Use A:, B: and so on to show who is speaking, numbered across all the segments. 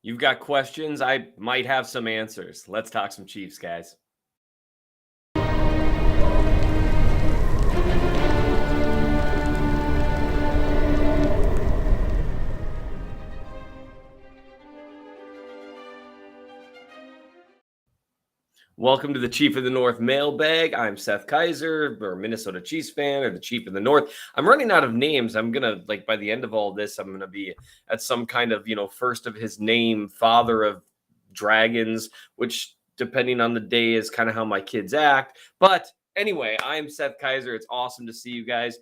A: You've got questions. I might have some answers. Let's talk some Chiefs, guys. Welcome to the Chief of the North mailbag. I'm Seth Kaiser, or Minnesota Chiefs fan, or the Chief of the North. I'm running out of names. I'm going to, by the end of all this, I'm going to be at some kind of, first of his name, father of dragons, which, depending on the day, is kind of how my kids act. But anyway, I'm Seth Kaiser. It's awesome to see you guys.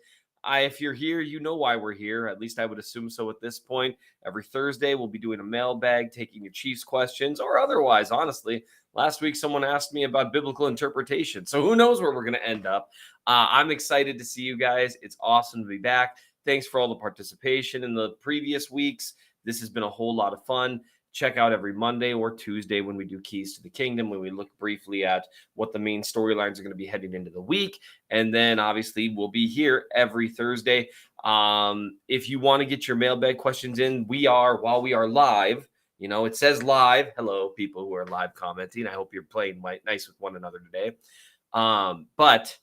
A: If you're here, you know why we're here. At least I would assume so at this point. Every Thursday, we'll be doing a mailbag, taking your Chiefs questions, or otherwise, honestly. Last week, someone asked me about biblical interpretation. So who knows where we're going to end up. I'm excited to see you guys. It's awesome to be back. Thanks for all the participation in the previous weeks. This has been a whole lot of fun. Check out every Monday or Tuesday when we do Keys to the Kingdom, when we look briefly at what the main storylines are going to be heading into the week. And then, obviously, we'll be here every Thursday. If you want to get your mailbag questions in, while we are live, it says live. Hello, people who are live commenting. I hope you're playing nice with one another today. But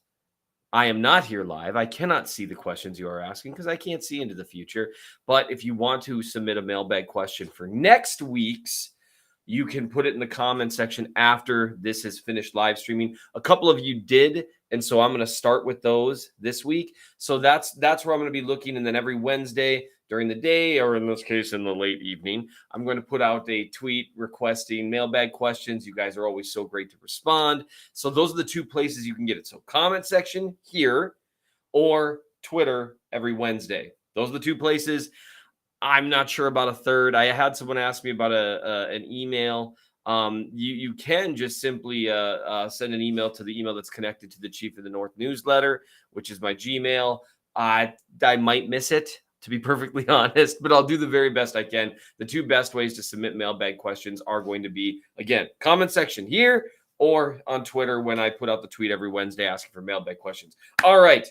A: I am not here live. I cannot see the questions you are asking because I can't see into the future. But if you want to submit a mailbag question for next week's, you can put it in the comment section after this is finished live streaming. A couple of you did, and so I'm going to start with those this week. So that's where I'm going to be looking, and then every Wednesday during the day, or in this case in the late evening, I'm going to put out a tweet requesting mailbag questions. You guys are always so great to respond. So those are the two places you can get it. So comment section here or Twitter every Wednesday. Those are the two places. I'm not sure about a third. I had someone ask me about an email. You can just simply send an email to the email that's connected to the Chief of the North newsletter, which is my Gmail. I might miss it, to be perfectly honest, but I'll do the very best I can. The two best ways to submit mailbag questions are going to be, again, comment section here or on Twitter when I put out the tweet every Wednesday asking for mailbag questions. All right.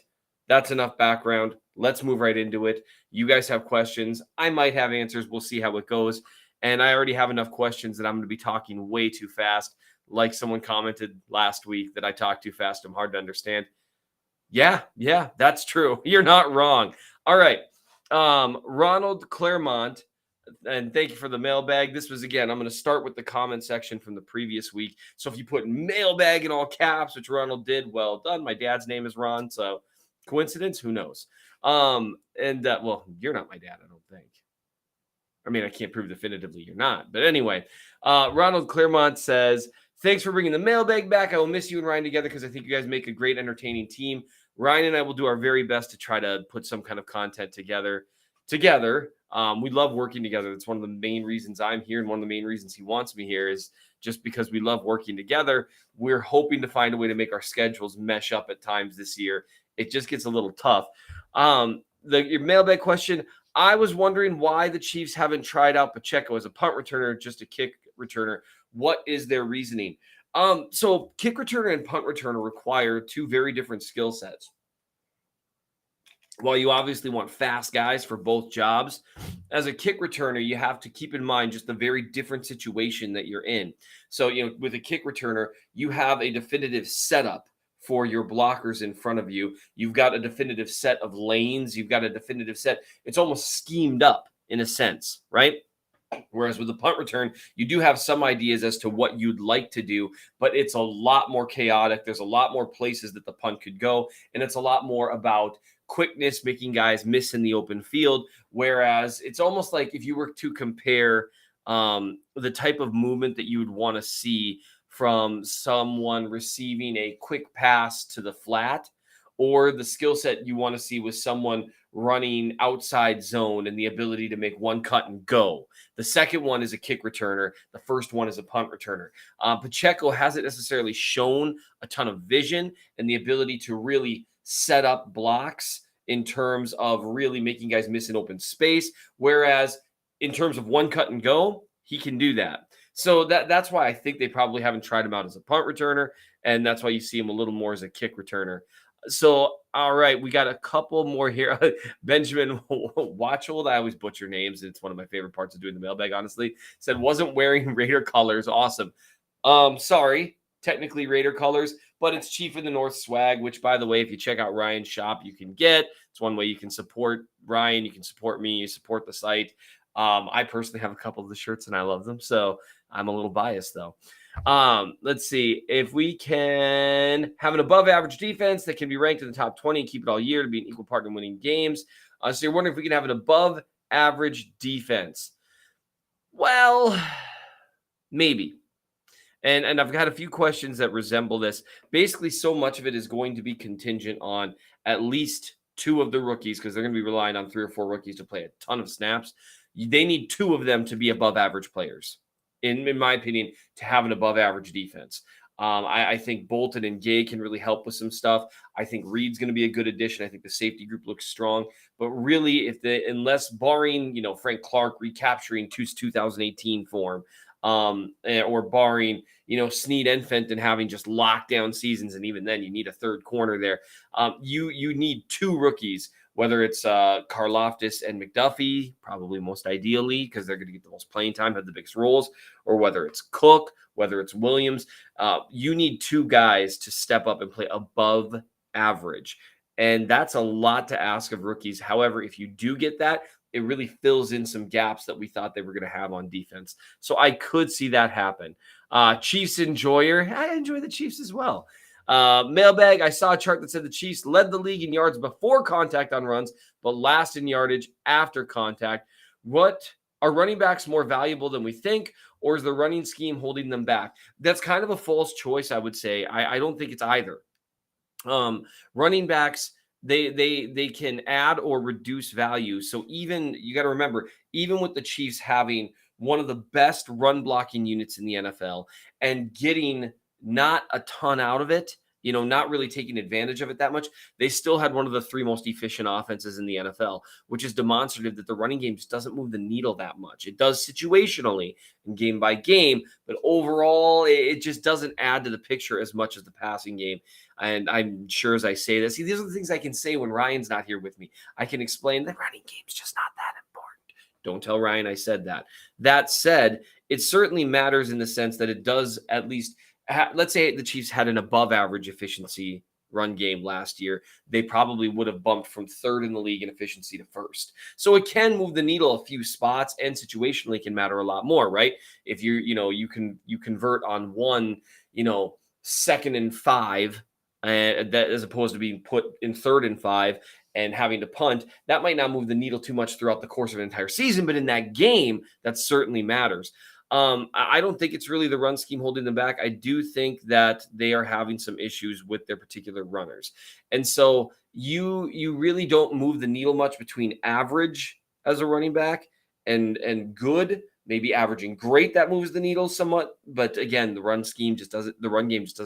A: That's enough background. Let's move right into it. You guys have questions. I might have answers. We'll see how it goes. And I already have enough questions that I'm going to be talking way too fast. Like someone commented last week that I talk too fast. I'm hard to understand. Yeah, that's true. You're not wrong. All right. Ronald Claremont, and thank you for the mailbag. This was, again, I'm going to start with the comment section from the previous week. So if you put mailbag in all caps, which Ronald did, well done. My dad's name is Ron, so coincidence? Who knows? Well, you're not my dad, I don't think. I mean, I can't prove definitively you're not. But anyway, Ronald Claremont says, thanks for bringing the mailbag back. I will miss you and Ryan together because I think you guys make a great, entertaining team. Ryan and I will do our very best to try to put some kind of content together. We love working together. That's one of the main reasons I'm here, and one of the main reasons he wants me here is just because we love working together. We're hoping to find a way to make our schedules mesh up at times this year. It just gets a little tough. Your mailbag question, I was wondering why the Chiefs haven't tried out Pacheco as a punt returner, just a kick returner. What is their reasoning? So kick returner and punt returner require two very different skill sets. While you obviously want fast guys for both jobs, as a kick returner, you have to keep in mind just the very different situation that you're in. So, with a kick returner, you have a definitive setup for your blockers in front of you. You've got a definitive set of lanes. You've got a definitive set. It's almost schemed up in a sense, right? Whereas with the punt return, you do have some ideas as to what you'd like to do, but it's a lot more chaotic. There's a lot more places that the punt could go, and it's a lot more about quickness, making guys miss in the open field. Whereas it's almost like if you were to compare the type of movement that you would want to see from someone receiving a quick pass to the flat, or the skill set you want to see with someone running outside zone and the ability to make one cut and go. The second one is a kick returner. The first one is a punt returner. Pacheco hasn't necessarily shown a ton of vision and the ability to really set up blocks in terms of really making guys miss in open space. Whereas in terms of one cut and go, he can do that. So that's why I think they probably haven't tried him out as a punt returner. And that's why you see him a little more as a kick returner. So All right, we got a couple more here. Benjamin Watchold, I always butcher names. It's one of my favorite parts of doing the mailbag, honestly. Said, wasn't wearing Raider colors. Awesome. Sorry, technically Raider colors, but it's Chief of the North swag, which, by the way, if you check out Ryan's shop, you can get. It's one way you can support Ryan. You can support me. You support the site. I personally have a couple of the shirts, and I love them, so I'm a little biased, though. Let's see if we can have an above average defense that can be ranked in the top 20 and keep it all year to be an equal partner in winning games. So you're wondering if we can have an above average defense. Well, maybe. And I've got a few questions that resemble this. Basically, so much of it is going to be contingent on at least two of the rookies, because they're going to be relying on 3 or 4 rookies to play a ton of snaps. They need 2 of them to be above average players, in my opinion, to have an above average defense. I think Bolton and Gay can really help with some stuff. I think Reed's going to be a good addition. I think the safety group looks strong. But really, unless barring, Frank Clark recapturing 2018 form, or barring, Snead and Fenton having just lockdown seasons, and even then you need a third corner there. You need 2 rookies, whether it's Karlaftis and McDuffie, probably most ideally, because they're going to get the most playing time, have the biggest roles, or whether it's Cook, whether it's Williams. You need 2 guys to step up and play above average. And that's a lot to ask of rookies. However, if you do get that, it really fills in some gaps that we thought they were going to have on defense. So I could see that happen. Chiefs enjoyer. I enjoy the Chiefs as well. Mailbag, I saw a chart that said the Chiefs led the league in yards before contact on runs, but last in yardage after contact. What are running backs more valuable than we think, or is the running scheme holding them back? That's kind of a false choice, I would say. I don't think it's either. Running backs, they can add or reduce value. So even, you got to remember, even with the Chiefs having one of the best run blocking units in the NFL and getting not a ton out of it, not really taking advantage of it that much, they still had one of the 3 most efficient offenses in the NFL, which is demonstrative that the running game just doesn't move the needle that much. It does situationally and game by game, but overall, it just doesn't add to the picture as much as the passing game. And I'm sure as I say this, these are the things I can say when Ryan's not here with me. I can explain the running game's just not that important. Don't tell Ryan I said that. That said, it certainly matters in the sense that it does at least, let's say the Chiefs had an above average efficiency run game last year, they probably would have bumped from 3rd in the league in efficiency to 1st. So it can move the needle a few spots, and situationally can matter a lot more, right? If you convert on one, 2nd and 5, that as opposed to being put in 3rd and 5 and having to punt, that might not move the needle too much throughout the course of an entire season, but in that game, that certainly matters. I don't think it's really the run scheme holding them back. I do think that they are having some issues with their particular runners. And so you really don't move the needle much between average as a running back and good, maybe averaging great. That moves the needle somewhat. But again, the run game just doesn't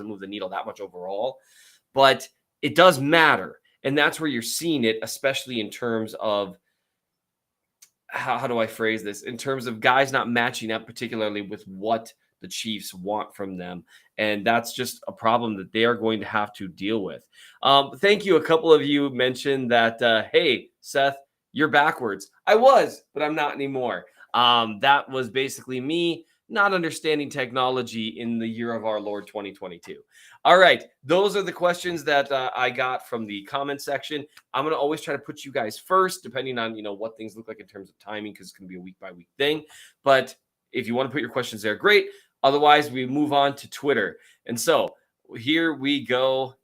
A: move the needle that much overall. But it does matter. And that's where you're seeing it, especially in terms of, how do I phrase this? In terms of guys not matching up particularly with what the Chiefs want from them. And that's just a problem that they are going to have to deal with. Thank you. A couple of you mentioned that, hey, Seth, you're backwards. I was, but I'm not anymore. That was basically me not understanding technology in the year of our Lord 2022. All right. Those are the questions that I got from the comment section. I'm going to always try to put you guys first, depending on, what things look like in terms of timing, because it's going to be a week by week thing. But if you want to put your questions there, great. Otherwise, we move on to Twitter. And so here we go.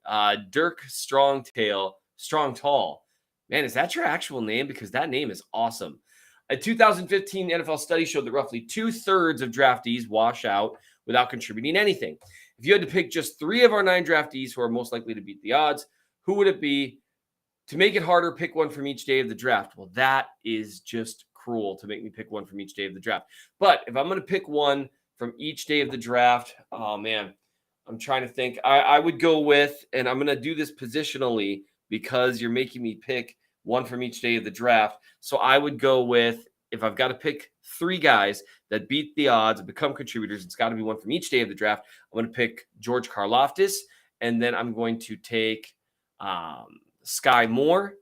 A: Dirk Strongtall. Man, is that your actual name? Because that name is awesome. A 2015 NFL study showed that roughly 2/3 of draftees wash out without contributing anything. If you had to pick just 3 of our 9 draftees who are most likely to beat the odds, who would it be? To make it harder, pick one from each day of the draft. Well, that is just cruel to make me pick one from each day of the draft. But if I'm going to pick one from each day of the draft, oh man, I'm trying to think. I would go with, and I'm going to do this positionally because you're making me pick one from each day of the draft. So I would go with, if I've got to pick 3 guys that beat the odds and become contributors, it's got to be one from each day of the draft. I'm going to pick George Karlaftis, and then I'm going to take, let's Sky Moore,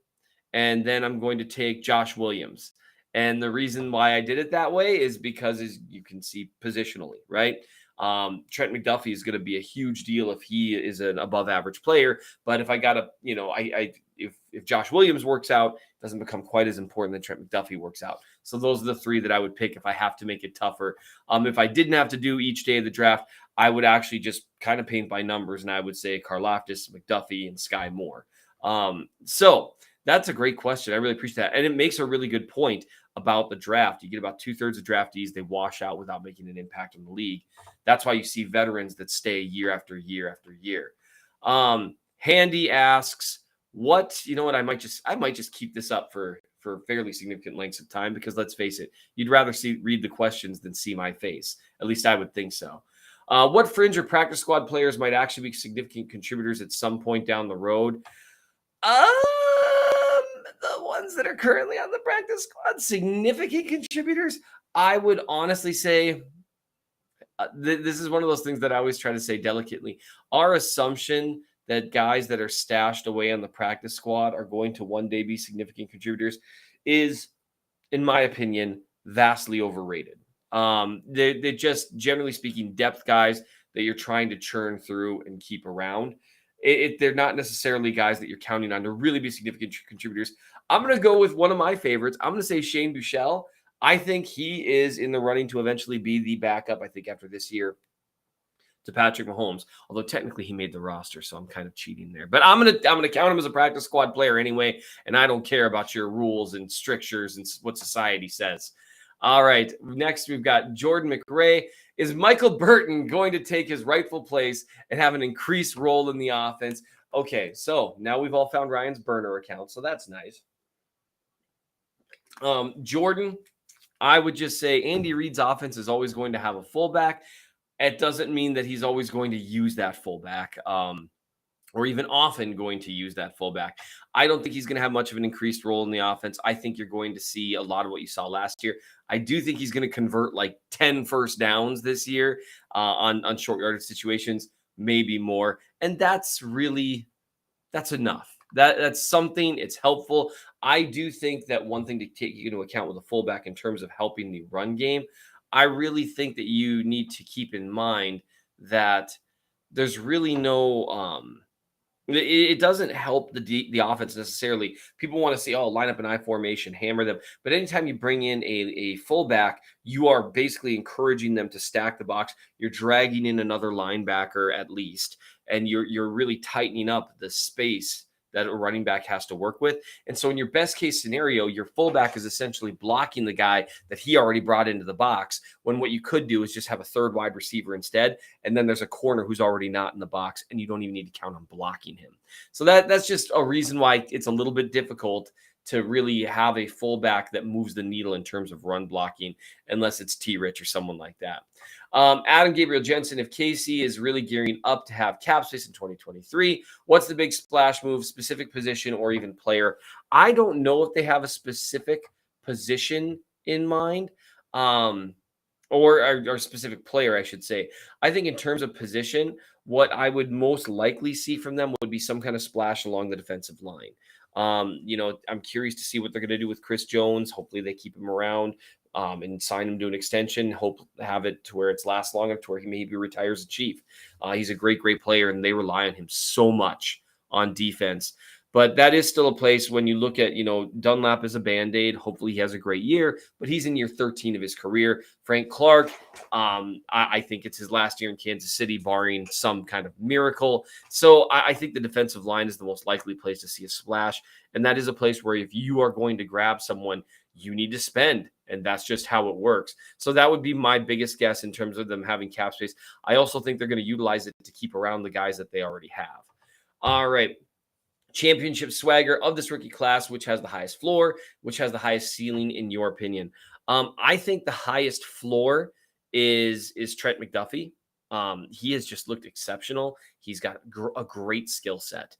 A: and then I'm going to take Josh Williams. And the reason why I did it that way is because, as you can see positionally, right? Trent McDuffie is going to be a huge deal if he is an above average player. But if I got to, if Josh Williams works out, it doesn't become quite as important than Trent McDuffie works out. So those are the three that I would pick if I have to make it tougher. If I didn't have to do each day of the draft, I would actually just kind of paint by numbers, and I would say Karlaftis, McDuffie, and Sky Moore. So that's a great question. I really appreciate that. And it makes a really good point about the draft. You get about 2/3 of draftees, they wash out without making an impact in the league. That's why you see veterans that stay year after year after year. Handy asks, what, you know what, I might just keep this up for fairly significant lengths of time, because let's face it, you'd rather read the questions than see my face. At least I would think so. What fringe or practice squad players might actually be significant contributors at some point down the road? The ones that are currently on the practice squad, significant contributors, I would honestly say, this is one of those things that I always try to say delicately. Our assumption that guys that are stashed away on the practice squad are going to one day be significant contributors is, in my opinion, vastly overrated. They're just, generally speaking, depth guys that you're trying to churn through and keep around. They're not necessarily guys that you're counting on to really be significant contributors. I'm going to go with one of my favorites. I'm going to say Shane Buechele. I think he is in the running to eventually be the backup, I think, after this year, to Patrick Mahomes. Although technically he made the roster, so I'm kind of cheating there. But I'm gonna count him as a practice squad player anyway, and I don't care about your rules and strictures and what society says. All right, next we've got Jordan McRae. Is Michael Burton going to take his rightful place and have an increased role in the offense? Okay, so now we've all found Ryan's burner account, so that's nice. Jordan, I would just say Andy Reid's offense is always going to have a fullback. It doesn't mean that he's always going to use that fullback, or even often going to use that fullback. I don't think he's going to have much of an increased role in the offense. I think you're going to see a lot of what you saw last year. I do think he's going to convert like 10 first downs this year on short yardage situations, maybe more. And that's enough. That's something. It's helpful. I do think that one thing to take into account with a fullback in terms of helping the run game, I really think that you need to keep in mind that there's really no it doesn't help the offense necessarily. People want to see, line up an I formation, hammer them. But anytime you bring in a fullback, you are basically encouraging them to stack the box. You're dragging in another linebacker at least, and you're really tightening up the space that a running back has to work with. And so in your best case scenario, your fullback is essentially blocking the guy that he already brought into the box, when what you could do is just have a third wide receiver instead. And then there's a corner who's already not in the box, and you don't even need to count on blocking him. So that's just a reason why it's a little bit difficult to really have a fullback that moves the needle in terms of run blocking, unless it's T. Rich or someone like that. Adam Gabriel Jensen, if KC is really gearing up to have cap space in 2023, what's the big splash move, specific position, or even player? I don't know if they have a specific position in mind, or specific player, I should say. I think in terms of position, what I would most likely see from them would be some kind of splash along the defensive line. I'm curious to see what they're going to do with Chris Jones. Hopefully they keep him around and sign him to an extension. Hope have it to where it's last long enough to where he maybe retires a Chief. He's a great player, and they rely on him so much on defense. But that is still a place when you look at, Dunlap as a Band-Aid. Hopefully he has a great year, but he's in year 13 of his career. Frank Clark, I think it's his last year in Kansas City, barring some kind of miracle. So I think the defensive line is the most likely place to see a splash. And that is a place where if you are going to grab someone, you need to spend. And that's just how it works. So that would be my biggest guess in terms of them having cap space. I also think they're going to utilize it to keep around the guys that they already have. All right. Championship swagger of this rookie class, which has the highest floor, which has the highest ceiling, in your opinion? I think the highest floor is Trent McDuffie. He has just looked exceptional. He's got a great skill set,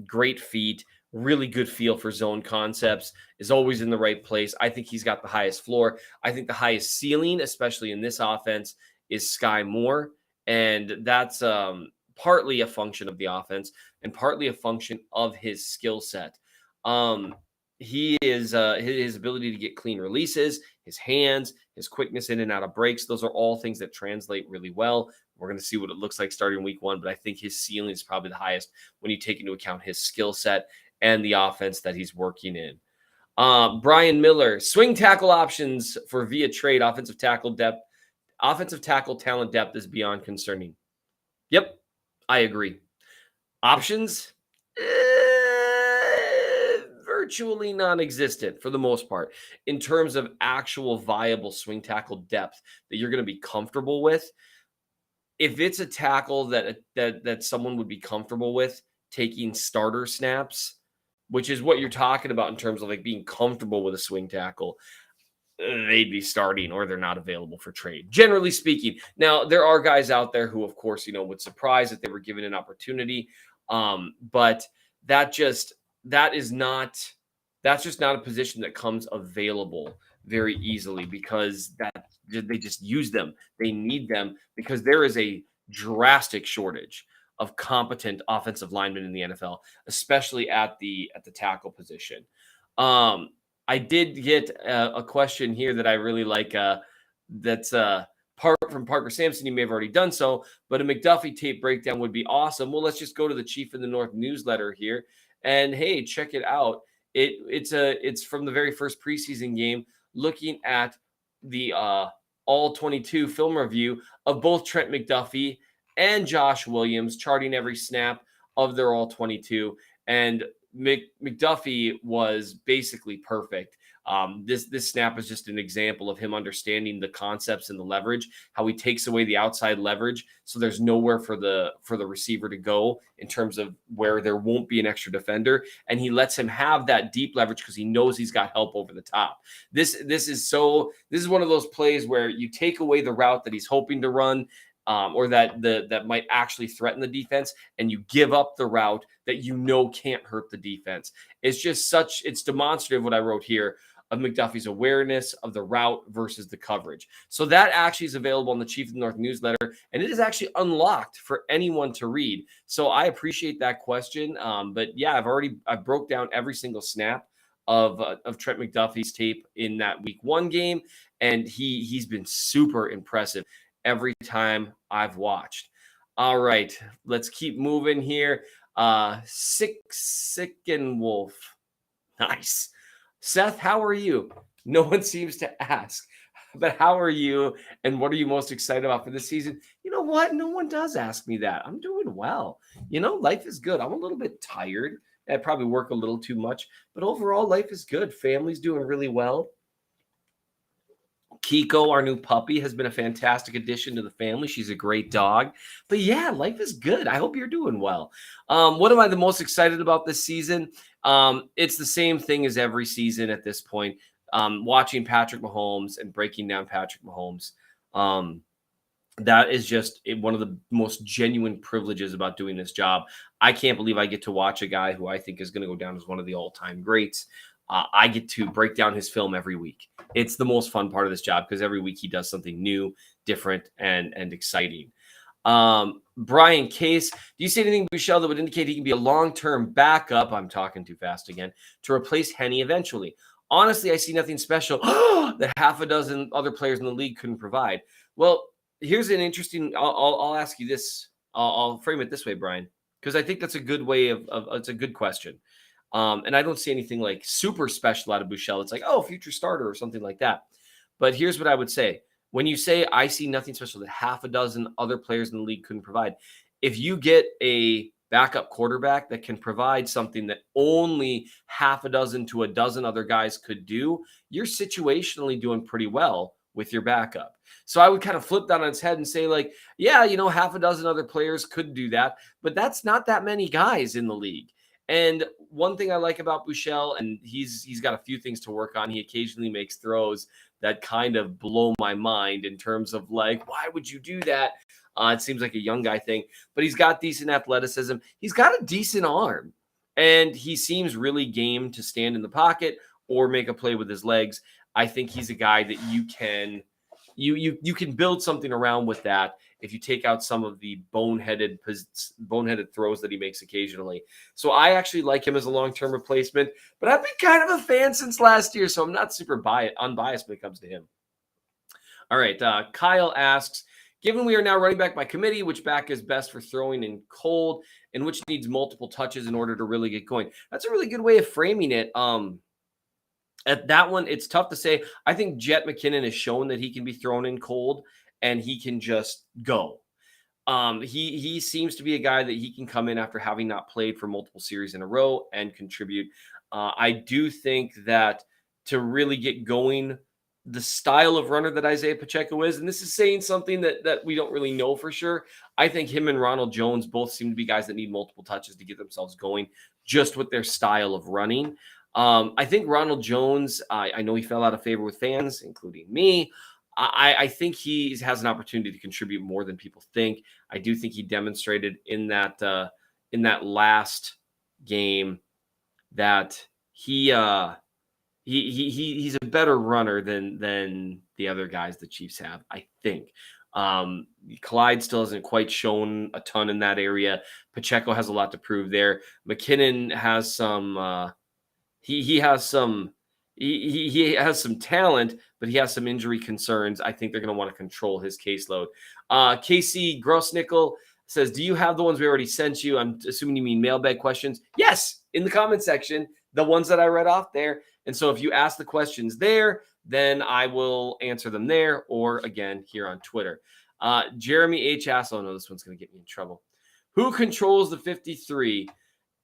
A: great feet, really good feel for zone concepts, is always in the right place. I think he's got the highest floor. I think the highest ceiling, especially in this offense, is Sky Moore. And that's partly a function of the offense and partly a function of his skill set. He is his ability to get clean releases, his hands, his quickness in and out of breaks. Those are all things that translate really well. We're going to see what it looks like starting week 1, but I think his ceiling is probably the highest when you take into account his skill set and the offense that he's working in. Brian Miller, swing tackle options for via trade, offensive tackle talent depth is beyond concerning. Yep, I agree. Options, virtually non-existent for the most part in terms of actual viable swing tackle depth that you're going to be comfortable with. If it's a tackle that someone would be comfortable with taking starter snaps, which is what you're talking about in terms of like being comfortable with a swing tackle, they'd be starting or they're not available for trade, generally speaking. Now, there are guys out there who, of course, would surprise if they were given an opportunity. But that's just not a position that comes available very easily because they just use them. They need them because there is a drastic shortage of competent offensive linemen in the NFL, especially at the tackle position. I did get a question here that I really like. That's from Parker Sampson. You may have already done so, but a McDuffie tape breakdown would be awesome. Well, let's just go to the Chief in the North newsletter here, and hey, check it out. It's from the very first preseason game, looking at the all 22 film review of both Trent McDuffie and Josh Williams, charting every snap of their all 22, and McDuffie was basically perfect. This snap is just an example of him understanding the concepts and the leverage, how he takes away the outside leverage, so there's nowhere for the receiver to go in terms of where there won't be an extra defender, and he lets him have that deep leverage because he knows he's got help over the top. This is one of those plays where you take away the route that he's hoping to run, or that might actually threaten the defense, and you give up the route that can't hurt the defense. It's demonstrative what I wrote here of McDuffie's awareness of the route versus the coverage. So that actually is available on the Chief of the North newsletter, and it is actually unlocked for anyone to read. So I appreciate that question. But yeah, I broke down every single snap of Trent McDuffie's tape in that week 1 game, and he's been super impressive every time I've watched. All right, let's keep moving here. Sick and Wolf. Nice. Seth, how are you? No one seems to ask, but how are you? And what are you most excited about for this season? You know what? No one does ask me that. I'm doing well. Life is good. I'm a little bit tired. I probably work a little too much, but overall life is good. Family's doing really well. Kiko, our new puppy, has been a fantastic addition to the family. She's a great dog. But yeah, life is good. I hope you're doing well. What am I the most excited about this season? It's the same thing as every season at this point. Watching Patrick Mahomes and breaking down Patrick Mahomes. That is just one of the most genuine privileges about doing this job. I can't believe I get to watch a guy who I think is going to go down as one of the all-time greats. I get to break down his film every week. It's the most fun part of this job because every week he does something new, different, and exciting. Brian Case, do you see anything, Michelle, that would indicate he can be a long-term backup? I'm talking too fast again. To replace Henny eventually. Honestly, I see nothing special that half a dozen other players in the league couldn't provide. Well, here's an interesting. I'll ask you this. I'll frame it this way, Brian, because I think that's a good way of it's a good question. And I don't see anything like super special out of Bouchel. It's like, oh, future starter or something like that. But here's what I would say. When you say I see nothing special that half a dozen other players in the league couldn't provide, if you get a backup quarterback that can provide something that only half a dozen to a dozen other guys could do, you're situationally doing pretty well with your backup. So I would kind of flip that on its head and say, like, yeah, half a dozen other players could do that, but that's not that many guys in the league. And one thing I like about Bouchel, and he's got a few things to work on. He occasionally makes throws that kind of blow my mind in terms of like, why would you do that? It seems like a young guy thing, but he's got decent athleticism. He's got a decent arm, and he seems really game to stand in the pocket or make a play with his legs. I think he's a guy that you can you can build something around with that if you take out some of the boneheaded throws that he makes occasionally. So I actually like him as a long-term replacement, but I've been kind of a fan since last year, so I'm not super unbiased when it comes to him. All right, Kyle asks, given we are now running back by committee, which back is best for throwing in cold and which needs multiple touches in order to really get going? That's a really good way of framing it. At that one, it's tough to say. I think Jet McKinnon has shown that he can be thrown in cold and he can just go. He seems to be a guy that he can come in after having not played for multiple series in a row and contribute. I do think that to really get going, the style of runner that Isaiah Pacheco is, and this is saying something that we don't really know for sure. I think him and Ronald Jones both seem to be guys that need multiple touches to get themselves going, just with their style of running. I think Ronald Jones, I know he fell out of favor with fans, including me. I think he has an opportunity to contribute more than people think. I do think he demonstrated in that last game that he's a better runner than the other guys the Chiefs have, I think. Clyde still hasn't quite shown a ton in that area. Pacheco has a lot to prove there. McKinnon has some he has some talent, but he has some injury concerns. I think they're going to want to control his caseload. KC Grossnickel says, do you have the ones we already sent you? I'm assuming you mean mailbag questions. Yes, in the comment section, the ones that I read off there. And so if you ask the questions there, then I will answer them there or again here on Twitter. Jeremy H. asks, oh no, this one's going to get me in trouble. Who controls the 53?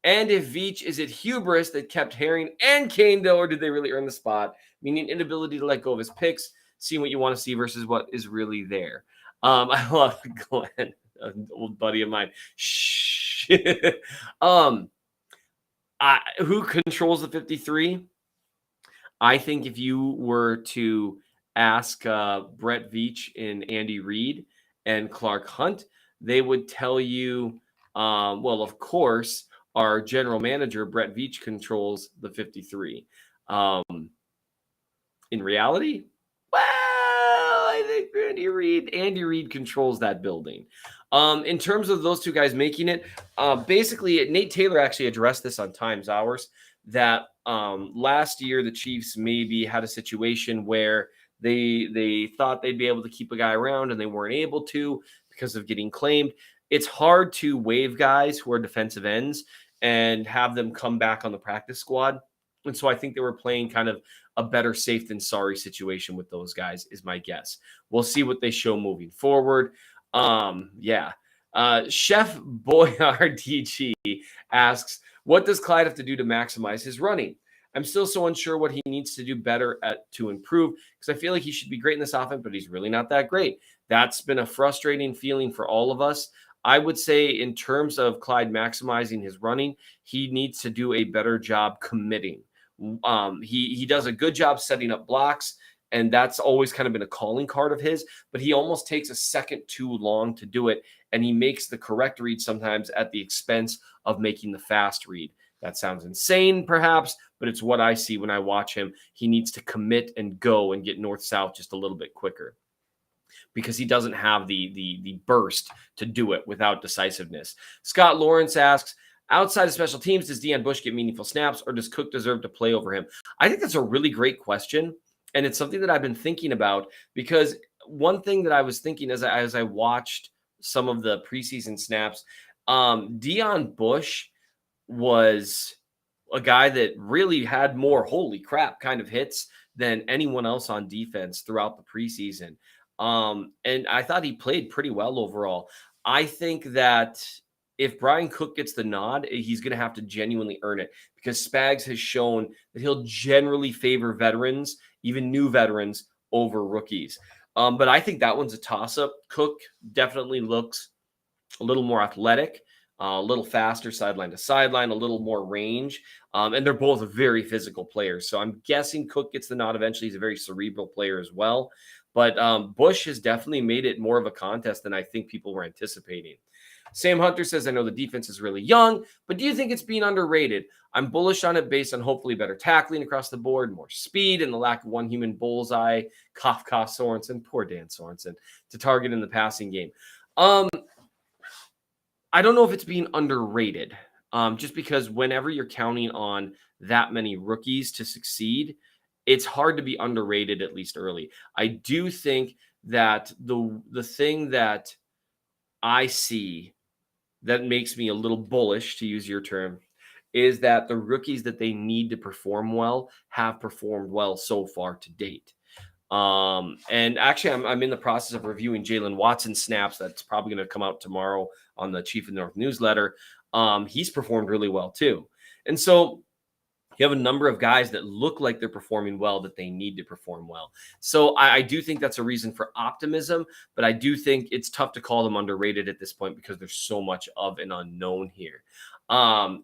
A: And if Veach, is it hubris that kept Herring and Canedale, or did they really earn the spot? Meaning inability to let go of his picks, seeing what you want to see versus what is really there. I love Glenn, an old buddy of mine. Shh. Who controls the 53? I think if you were to ask Brett Veach and Andy Reid and Clark Hunt, they would tell you, well, of course, our general manager, Brett Veach, controls the 53. In reality, well, I think Andy Reid controls that building. In terms of those two guys making it, basically, Nate Taylor actually addressed this on Times Hours, that last year the Chiefs maybe had a situation where they thought they'd be able to keep a guy around and they weren't able to because of getting claimed. It's hard to waive guys who are defensive ends and have them come back on the practice squad. And so I think they were playing kind of a better safe than sorry situation with those guys, is my guess. We'll see what they show moving forward. Chef Boyard DG asks, what does Clyde have to do to maximize his running? I'm still so unsure what he needs to do better to improve, because I feel like he should be great in this offense, but he's really not that great. That's been a frustrating feeling for all of us. I would say in terms of Clyde maximizing his running, he needs to do a better job committing. He does a good job setting up blocks, and that's always kind of been a calling card of his, but he almost takes a second too long to do it, and he makes the correct read sometimes at the expense of making the fast read. That sounds insane, perhaps, but it's what I see when I watch him. He needs to commit and go and get north-south just a little bit quicker, because he doesn't have the burst to do it without decisiveness. Scott Lawrence asks, outside of special teams, does Deon Bush get meaningful snaps, or does Cook deserve to play over him? I think that's a really great question, and it's something that I've been thinking about, because one thing that I was thinking as I watched some of the preseason snaps, Deon Bush was a guy that really had more holy crap kind of hits than anyone else on defense throughout the preseason. And I thought he played pretty well overall. I think that if Brian Cook gets the nod, he's going to have to genuinely earn it, because Spags has shown that he'll generally favor veterans, even new veterans, over rookies. But I think that one's a toss-up. Cook definitely looks a little more athletic, a little faster sideline to sideline, a little more range. And they're both very physical players. So I'm guessing Cook gets the nod eventually. He's a very cerebral player as well. But Bush has definitely made it more of a contest than I think people were anticipating. Sam Hunter says, I know the defense is really young, but do you think it's being underrated? I'm bullish on it based on hopefully better tackling across the board, more speed, and the lack of one human bullseye, cough, Sorensen, poor Dan Sorensen, to target in the passing game. I don't know if it's being underrated, just because whenever you're counting on that many rookies to succeed, it's hard to be underrated, at least early. I do think that the thing that I see that makes me a little bullish, to use your term, is that the rookies that they need to perform well have performed well so far to date. And actually, I'm in the process of reviewing Jalen Watson snaps. That's probably going to come out tomorrow on the Chief of the North newsletter. He's performed really well too. And so you have a number of guys that look like they're performing well that they need to perform well. So I do think that's a reason for optimism, but I do think it's tough to call them underrated at this point because there's so much of an unknown here.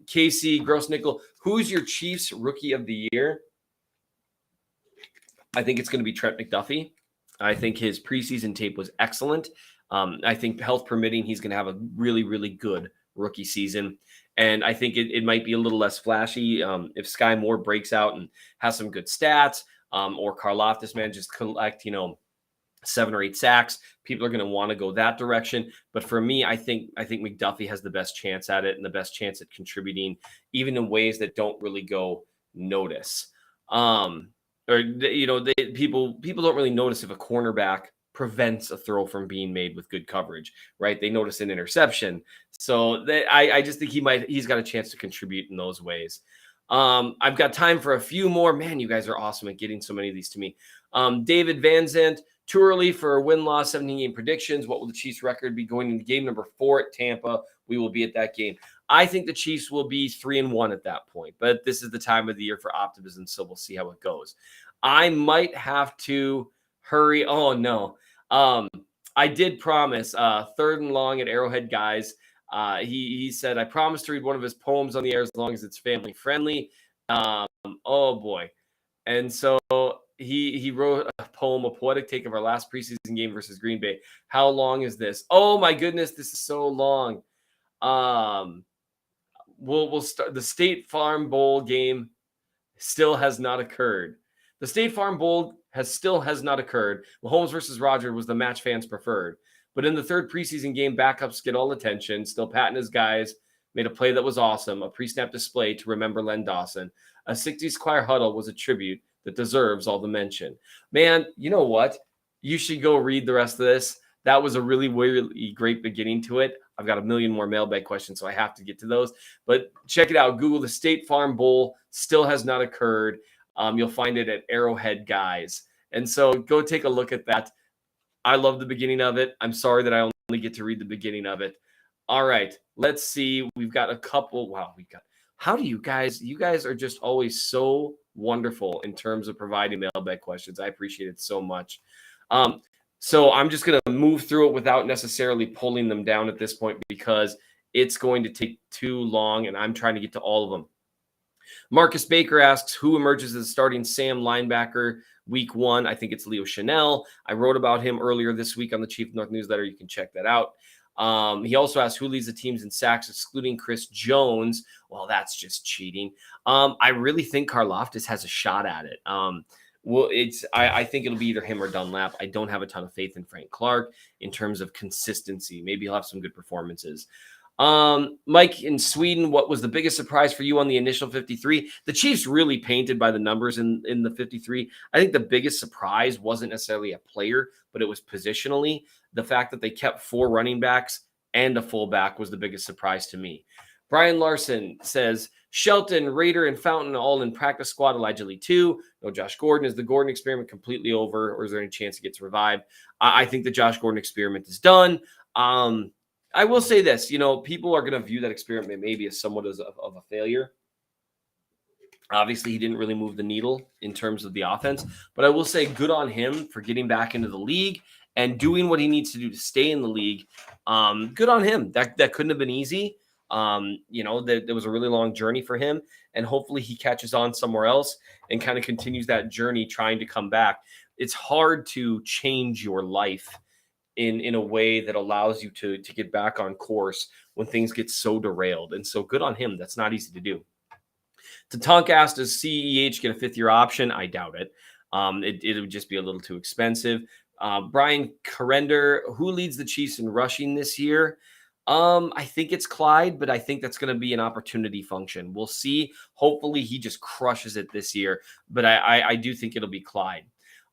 A: Casey Grossnickel, who's your Chiefs rookie of the year? I think it's going to be Trent McDuffie. I think his preseason tape was excellent. I think health permitting, he's going to have a really, really good rookie season. And I think it might be a little less flashy if Sky Moore breaks out and has some good stats, or Karlaftis manages to collect, 7 or 8 sacks. People are going to want to go that direction. But for me, I think McDuffie has the best chance at it and the best chance at contributing, even in ways that don't really go notice. People don't really notice if a cornerback prevents a throw from being made with good coverage, right? They notice an interception. So I just think he's got a chance to contribute in those ways. I've got time for a few more. Man, you guys are awesome at getting so many of these to me. David Van Zandt, too early for win-loss 17-game predictions. What will the Chiefs record be going into game number 4 at Tampa? We will be at that game. I think the Chiefs will be 3-1 at that point, but this is the time of the year for optimism, so we'll see how it goes. I might have to hurry. Oh, no. I did promise 3rd and long at Arrowhead, guys. He said, I promised to read one of his poems on the air as long as it's family friendly. Oh, boy. And so he wrote a poem, a poetic take of our last preseason game versus Green Bay. How long is this? Oh, my goodness, this is so long. We'll start. The State Farm Bowl game still has not occurred. The State Farm Bowl has not occurred. Mahomes versus Rodgers was the match fans preferred. But in the 3rd preseason game, backups get all attention. Still Pat and his guys made a play that was awesome, a pre-snap display to remember Len Dawson. A 60s choir huddle was a tribute that deserves all the mention. Man, you know what? You should go read the rest of this. That was a really, really great beginning to it. I've got a million more mailbag questions, so I have to get to those. But check it out. Google the State Farm Bowl still has not occurred. You'll find it at Arrowhead, guys. And so go take a look at that. I love the beginning of it. I'm sorry that I only get to read the beginning of it. All right, let's see. We've got a couple. Wow, how do you guys are just always so wonderful in terms of providing mailbag questions. I appreciate it so much. So I'm just going to move through it without necessarily pulling them down at this point because it's going to take too long and I'm trying to get to all of them. Marcus Baker asks, who emerges as starting Sam linebacker week 1? I think it's Leo Chanel. I wrote about him earlier this week on the Chief North newsletter. You can check that out. He also asked, who leads the teams in sacks, excluding Chris Jones? Well, that's just cheating. I really think Karlaftis has a shot at it. I think it'll be either him or Dunlap. I don't have a ton of faith in Frank Clark in terms of consistency. Maybe he'll have some good performances. Mike in Sweden, what was the biggest surprise for you on the initial 53? The Chiefs really painted by the numbers in the 53. I think the biggest surprise wasn't necessarily a player, but it was positionally. The fact that they kept 4 running backs and a fullback was the biggest surprise to me. Brian Larson says, Shelton, Raider, and Fountain all in practice squad, Elijah Lee too. No Josh Gordon. Is the Gordon experiment completely over, or is there any chance it gets revived? I think the Josh Gordon experiment is done. I will say this, people are going to view that experiment maybe as somewhat of a failure. Obviously, he didn't really move the needle in terms of the offense, but I will say good on him for getting back into the league and doing what he needs to do to stay in the league. Good on him. That couldn't have been easy. There was a really long journey for him, and hopefully he catches on somewhere else and kind of continues that journey trying to come back. It's hard to change your life in a way that allows you to get back on course when things get so derailed. And so good on him. That's not easy to do. Tatank asked, does CEH get a 5th-year option? I doubt it. It would just be a little too expensive. Brian Carender, who leads the Chiefs in rushing this year? I think it's Clyde, but I think that's going to be an opportunity function. We'll see. Hopefully he just crushes it this year, but I do think it'll be Clyde.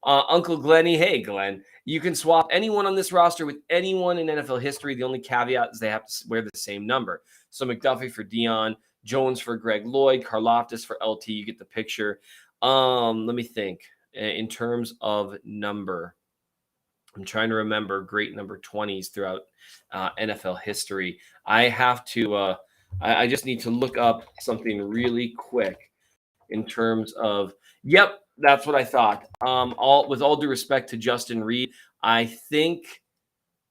A: Uncle Glenny, hey Glenn, you can swap anyone on this roster with anyone in NFL history. The only caveat is they have to wear the same number. So McDuffie for Dion, Jones for Greg Lloyd, Karlaftis for LT. You get the picture. Let me think. In terms of number, I'm trying to remember great number 20s throughout NFL history. I have to. I just need to look up something really quick in terms of. Yep, that's what I thought. With all due respect to Justin Reid, I think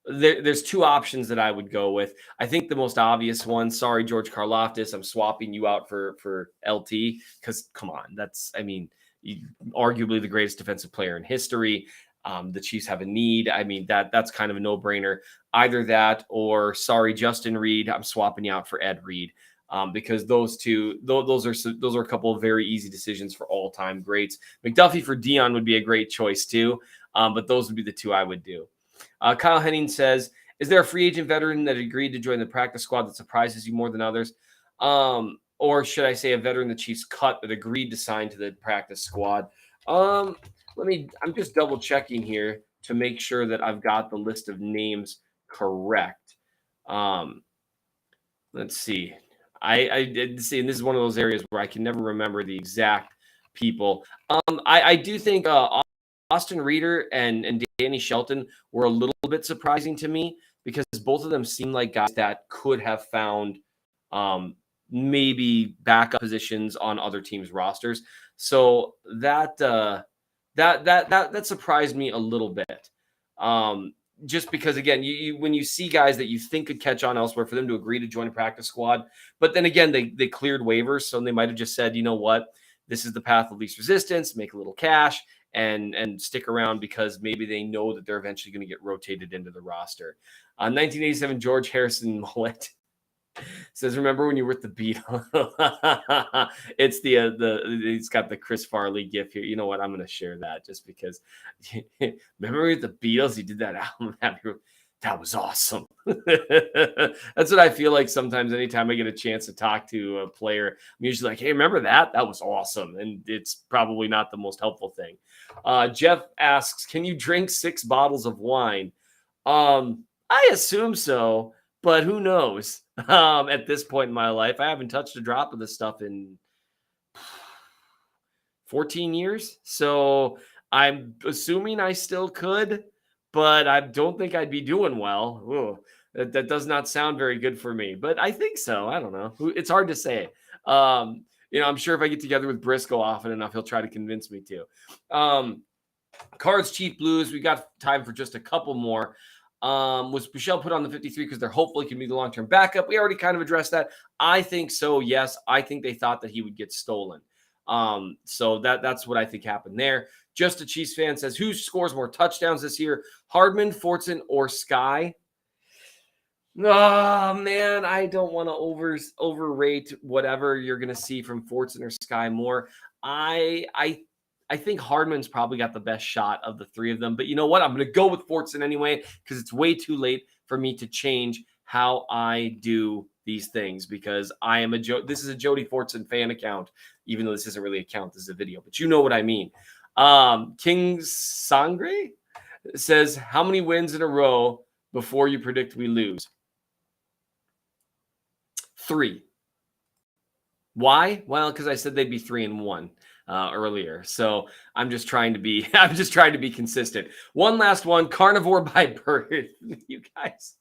A: there's 2 options that I would go with. I think the most obvious one, sorry, George Karlaftis, I'm swapping you out for LT because, come on, that's, I mean, arguably the greatest defensive player in history. The Chiefs have a need. I mean, that's kind of a no-brainer. Either that or, sorry, Justin Reid, I'm swapping you out for Ed Reed. Because those two, those are a couple of very easy decisions for all-time greats. McDuffie for Dion would be a great choice too, but those would be the 2 I would do. Kyle Henning says, is there a free agent veteran that agreed to join the practice squad that surprises you more than others? Or should I say a veteran the Chiefs cut that agreed to sign to the practice squad? I'm just double checking here to make sure that I've got the list of names correct. Let's see. I did see, and this is one of those areas where I can never remember the exact people. I do think Austin Reeder and Danny Shelton were a little bit surprising to me because both of them seem like guys that could have found maybe backup positions on other teams' rosters. So that surprised me a little bit. Just because, again, you when you see guys that you think could catch on elsewhere, for them to agree to join a practice squad, but then again, they cleared waivers, so they might have just said, you know what, this is the path of least resistance, make a little cash, and stick around because maybe they know that they're eventually going to get rotated into the roster. 1987 George Harrison Mullet says, remember when you were with the Beatles? It's it's got the Chris Farley gif here. You know what? I'm going to share that just because. Remember with the Beatles? You did that album. That was awesome. That's what I feel like sometimes anytime I get a chance to talk to a player. I'm usually like, hey, remember that? That was awesome. And it's probably not the most helpful thing. Jeff asks, can you drink 6 bottles of wine? I assume so. But who knows? At this point in my life, I haven't touched a drop of this stuff in 14 years. So I'm assuming I still could, but I don't think I'd be doing well. Ooh, that does not sound very good for me, but I think so. I don't know. It's hard to say. I'm sure if I get together with Briscoe often enough, he'll try to convince me to. Cards, Chief Blues. We got time for just a couple more. Was Michelle put on the 53 because they're hopefully can be the long-term backup? We already kind of addressed that. I think so. Yes. I think they thought that he would get stolen. So that's what I think happened there. Just a Chiefs fan says, who scores more touchdowns this year? Hardman, Fortson, or Sky? Oh man, I don't want to overrate whatever you're going to see from Fortson or Sky more. I think Hardman's probably got the best shot of the 3 of them. But you know what? I'm going to go with Fortson anyway because it's way too late for me to change how I do these things because I am this is a Jody Fortson fan account, even though this isn't really an account. This is a video, but you know what I mean. King Sangre says, how many wins in a row before you predict we lose? 3. Why? Well, because I said they'd be 3-1. Earlier. So I'm just trying to be consistent. One last one, carnivore by birth. You guys.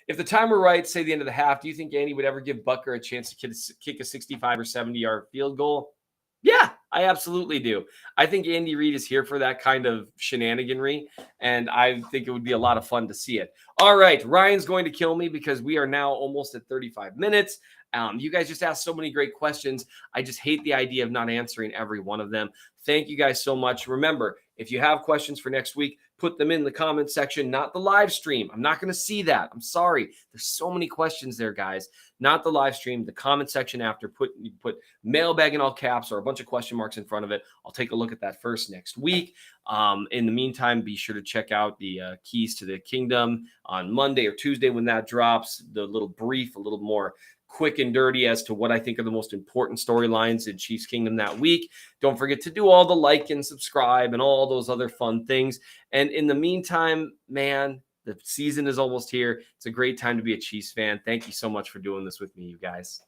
A: If the time were right, say the end of the half, do you think Andy would ever give Butker a chance to kick a 65 or 70-yard field goal? Yeah, I absolutely do. I think Andy Reid is here for that kind of shenaniganry, and I think it would be a lot of fun to see it. All right, Ryan's going to kill me because we are now almost at 35 minutes. You guys just asked so many great questions. I just hate the idea of not answering every one of them. Thank you guys so much. Remember, if you have questions for next week, put them in the comment section, not the live stream. I'm not going to see that. I'm sorry. There's so many questions there, guys. Not the live stream, the comment section after. Put mailbag in all caps or a bunch of question marks in front of it. I'll take a look at that first next week. In the meantime, be sure to check out the Keys to the Kingdom on Monday or Tuesday when that drops. The little brief, a little more quick and dirty as to what I think are the most important storylines in Chiefs Kingdom that week. Don't forget to do all the like and subscribe and all those other fun things. And in the meantime, man, the season is almost here. It's a great time to be a Chiefs fan. Thank you so much for doing this with me, you guys.